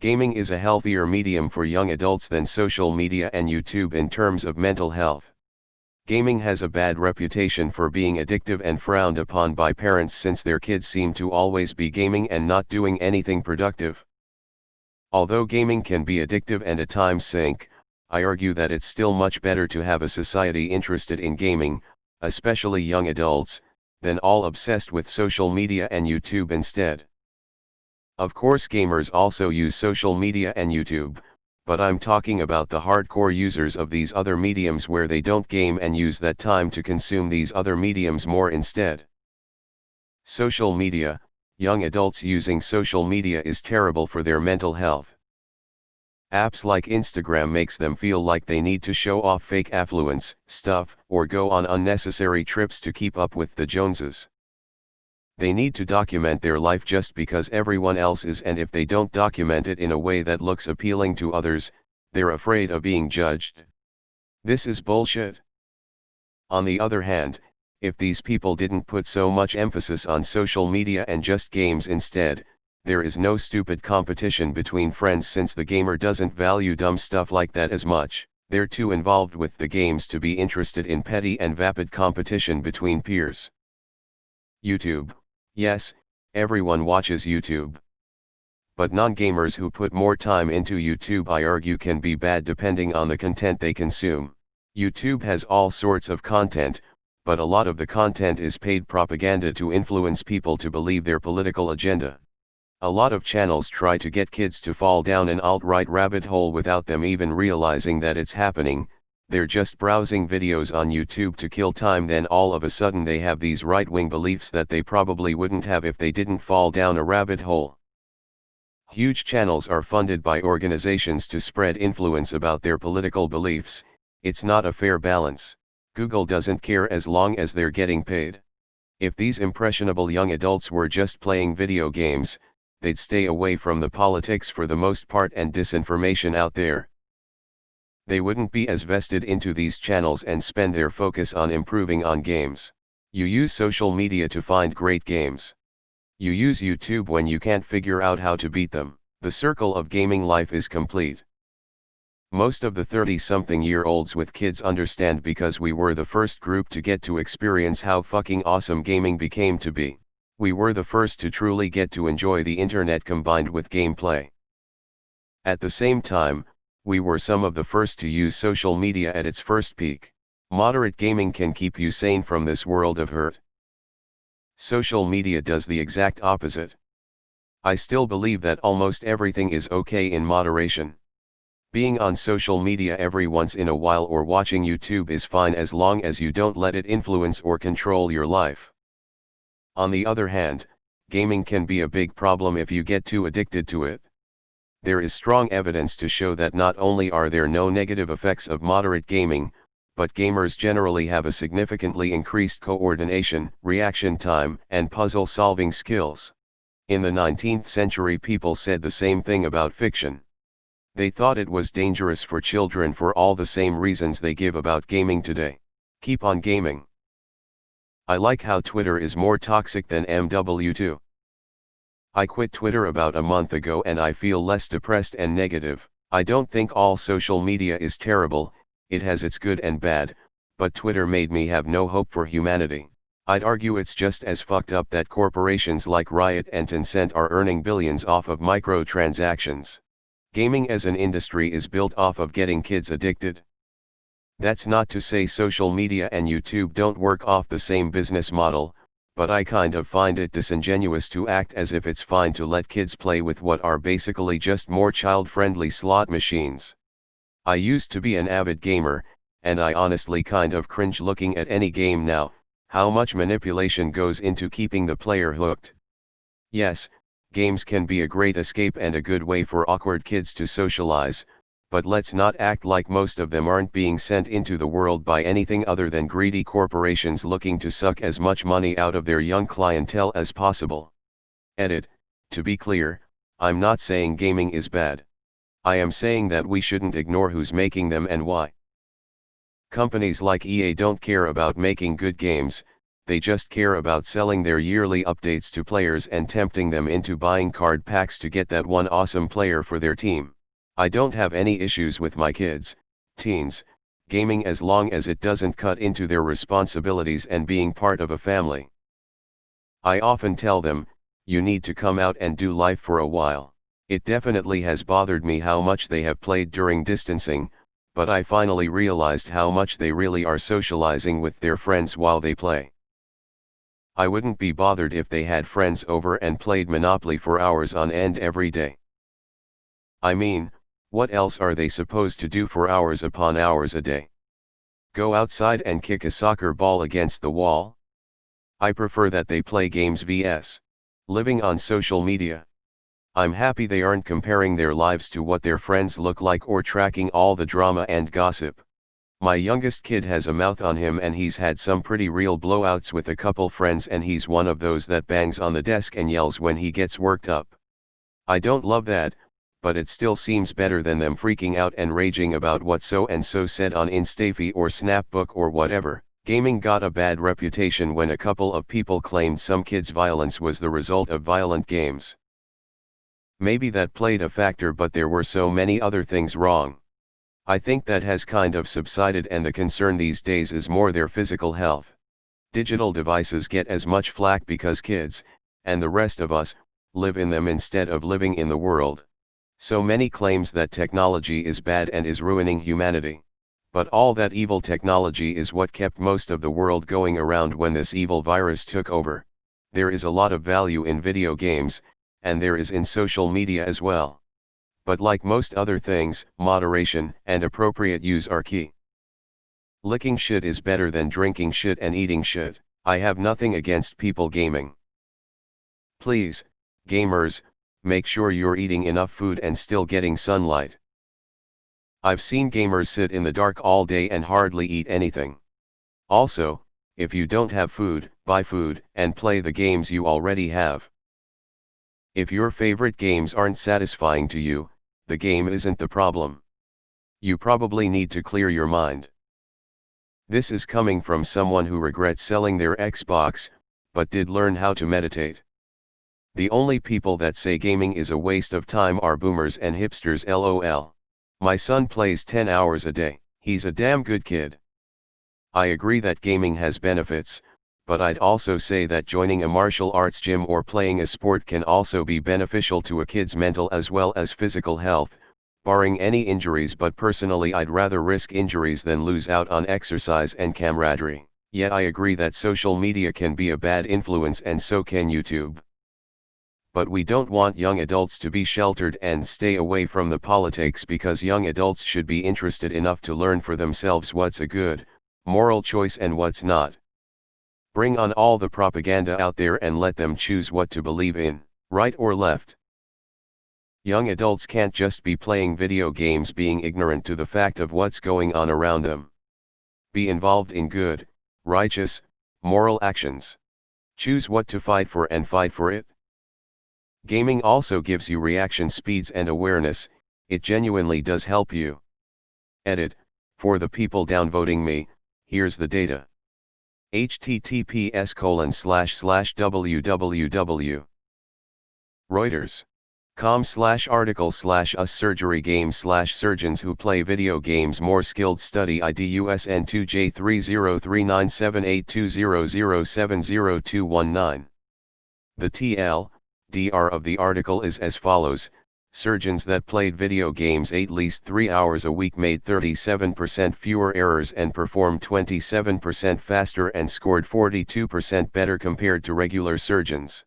Gaming is a healthier medium for young adults than social media and YouTube in terms of mental health. Gaming has a bad reputation for being addictive and frowned upon by parents since their kids seem to always be gaming and not doing anything productive. Although gaming can be addictive and at times sink, I argue that it's still much better to have a society interested in gaming, especially young adults, than all obsessed with social media and YouTube instead. Of course, gamers also use social media and YouTube, but I'm talking about the hardcore users of these other mediums where they don't game and use that time to consume these other mediums more instead. Social media. Young adults using social media is terrible for their mental health. Apps like Instagram makes them feel like they need to show off fake affluence stuff or go on unnecessary trips to keep up with the Joneses. They need to document their life just because everyone else is, and if they don't document it in a way that looks appealing to others, they're afraid of being judged. This is bullshit. On the other hand, if these people didn't put so much emphasis on social media and just games instead, there is no stupid competition between friends since the gamer doesn't value dumb stuff like that as much. They're too involved with the games to be interested in petty and vapid competition between peers. YouTube. Yes, everyone watches YouTube. But non-gamers who put more time into YouTube, I argue, can be bad depending on the content they consume. YouTube has all sorts of content, but a lot of the content is paid propaganda to influence people to believe their political agenda. A lot of channels try to get kids to fall down an alt-right rabbit hole without them even realizing that it's happening. They're just browsing videos on YouTube to kill time, then all of a sudden they have these right-wing beliefs that they probably wouldn't have if they didn't fall down a rabbit hole. Huge channels are funded by organizations to spread influence about their political beliefs. It's not a fair balance. Google doesn't care as long as they're getting paid. If these impressionable young adults were just playing video games, they'd stay away from the politics for the most part and disinformation out there. They wouldn't be as vested into these channels and spend their focus on improving on games. You use social media to find great games. You use YouTube when you can't figure out how to beat them. The circle of gaming life is complete. Most of the 30-something-year-olds with kids understand because we were the first group to get to experience how fucking awesome gaming became to be. We were the first to truly get to enjoy the internet combined with gameplay. At the same time, we were some of the first to use social media at its first peak. Moderate gaming can keep you sane from this world of hurt. Social media does the exact opposite. I still believe that almost everything is okay in moderation. Being on social media every once in a while or watching YouTube is fine as long as you don't let it influence or control your life. On the other hand, gaming can be a big problem if you get too addicted to it. There is strong evidence to show that not only are there no negative effects of moderate gaming, but gamers generally have a significantly increased coordination, reaction time, and puzzle-solving skills. In the 19th century, people said the same thing about fiction. They thought it was dangerous for children for all the same reasons they give about gaming today. Keep on gaming. I like how Twitter is more toxic than MW2. I quit Twitter about a month ago and I feel less depressed and negative. I don't think all social media is terrible, it has its good and bad, but Twitter made me have no hope for humanity. I'd argue it's just as fucked up that corporations like Riot and Tencent are earning billions off of microtransactions. Gaming as an industry is built off of getting kids addicted. That's not to say social media and YouTube don't work off the same business model, but I kind of find it disingenuous to act as if it's fine to let kids play with what are basically just more child-friendly slot machines. I used to be an avid gamer, and I honestly kind of cringe looking at any game now, how much manipulation goes into keeping the player hooked. Yes, games can be a great escape and a good way for awkward kids to socialize, but let's not act like most of them aren't being sent into the world by anything other than greedy corporations looking to suck as much money out of their young clientele as possible. Edit, to be clear, I'm not saying gaming is bad. I am saying that we shouldn't ignore who's making them and why. Companies like EA don't care about making good games, they just care about selling their yearly updates to players and tempting them into buying card packs to get that one awesome player for their team. I don't have any issues with my kids, teens, gaming as long as it doesn't cut into their responsibilities and being part of a family. I often tell them, you need to come out and do life for a while. It definitely has bothered me how much they have played during distancing, but I finally realized how much they really are socializing with their friends while they play. I wouldn't be bothered if they had friends over and played Monopoly for hours on end every day. I mean, what else are they supposed to do for hours upon hours a day? Go outside and kick a soccer ball against the wall? I prefer that they play games vs. living on social media. I'm happy they aren't comparing their lives to what their friends look like or tracking all the drama and gossip. My youngest kid has a mouth on him and he's had some pretty real blowouts with a couple friends, and he's one of those that bangs on the desk and yells when he gets worked up. I don't love that, but it still seems better than them freaking out and raging about what so and so said on Instafy or Snapbook or whatever. Gaming got a bad reputation when a couple of people claimed some kids' violence was the result of violent games. Maybe that played a factor, but there were so many other things wrong. I think that has kind of subsided, and the concern these days is more their physical health. Digital devices get as much flack because kids, and the rest of us, live in them instead of living in the world. So many claims that technology is bad and is ruining humanity. But all that evil technology is what kept most of the world going around when this evil virus took over. There is a lot of value in video games, and there is in social media as well. But like most other things, moderation and appropriate use are key. Licking shit is better than drinking shit and eating shit. I have nothing against people gaming. Please, gamers, make sure you're eating enough food and still getting sunlight. I've seen gamers sit in the dark all day and hardly eat anything. Also, if you don't have food, buy food and play the games you already have. If your favorite games aren't satisfying to you, the game isn't the problem. You probably need to clear your mind. This is coming from someone who regrets selling their Xbox, but did learn how to meditate. The only people that say gaming is a waste of time are boomers and hipsters, lol. My son plays 10 hours a day. He's a damn good kid. I agree that gaming has benefits, but I'd also say that joining a martial arts gym or playing a sport can also be beneficial to a kid's mental as well as physical health, barring any injuries. But personally, I'd rather risk injuries than lose out on exercise and camaraderie. Yet I agree that social media can be a bad influence, and so can YouTube. But we don't want young adults to be sheltered and stay away from the politics, because young adults should be interested enough to learn for themselves what's a good, moral choice and what's not. Bring on all the propaganda out there and let them choose what to believe in, right or left. Young adults can't just be playing video games being ignorant to the fact of what's going on around them. Be involved in good, righteous, moral actions. Choose what to fight for and fight for it. Gaming also gives you reaction speeds and awareness. It genuinely does help you. Edit, for the people downvoting me, here's the data. https://www. Reuters.com/article/us surgery games/surgeons who play video games more skilled study ID USN 2J30397820070219. The TL.dr of the article is as follows: surgeons that played video games at least 3 hours a week made 37% fewer errors and performed 27% faster and scored 42% better compared to regular surgeons.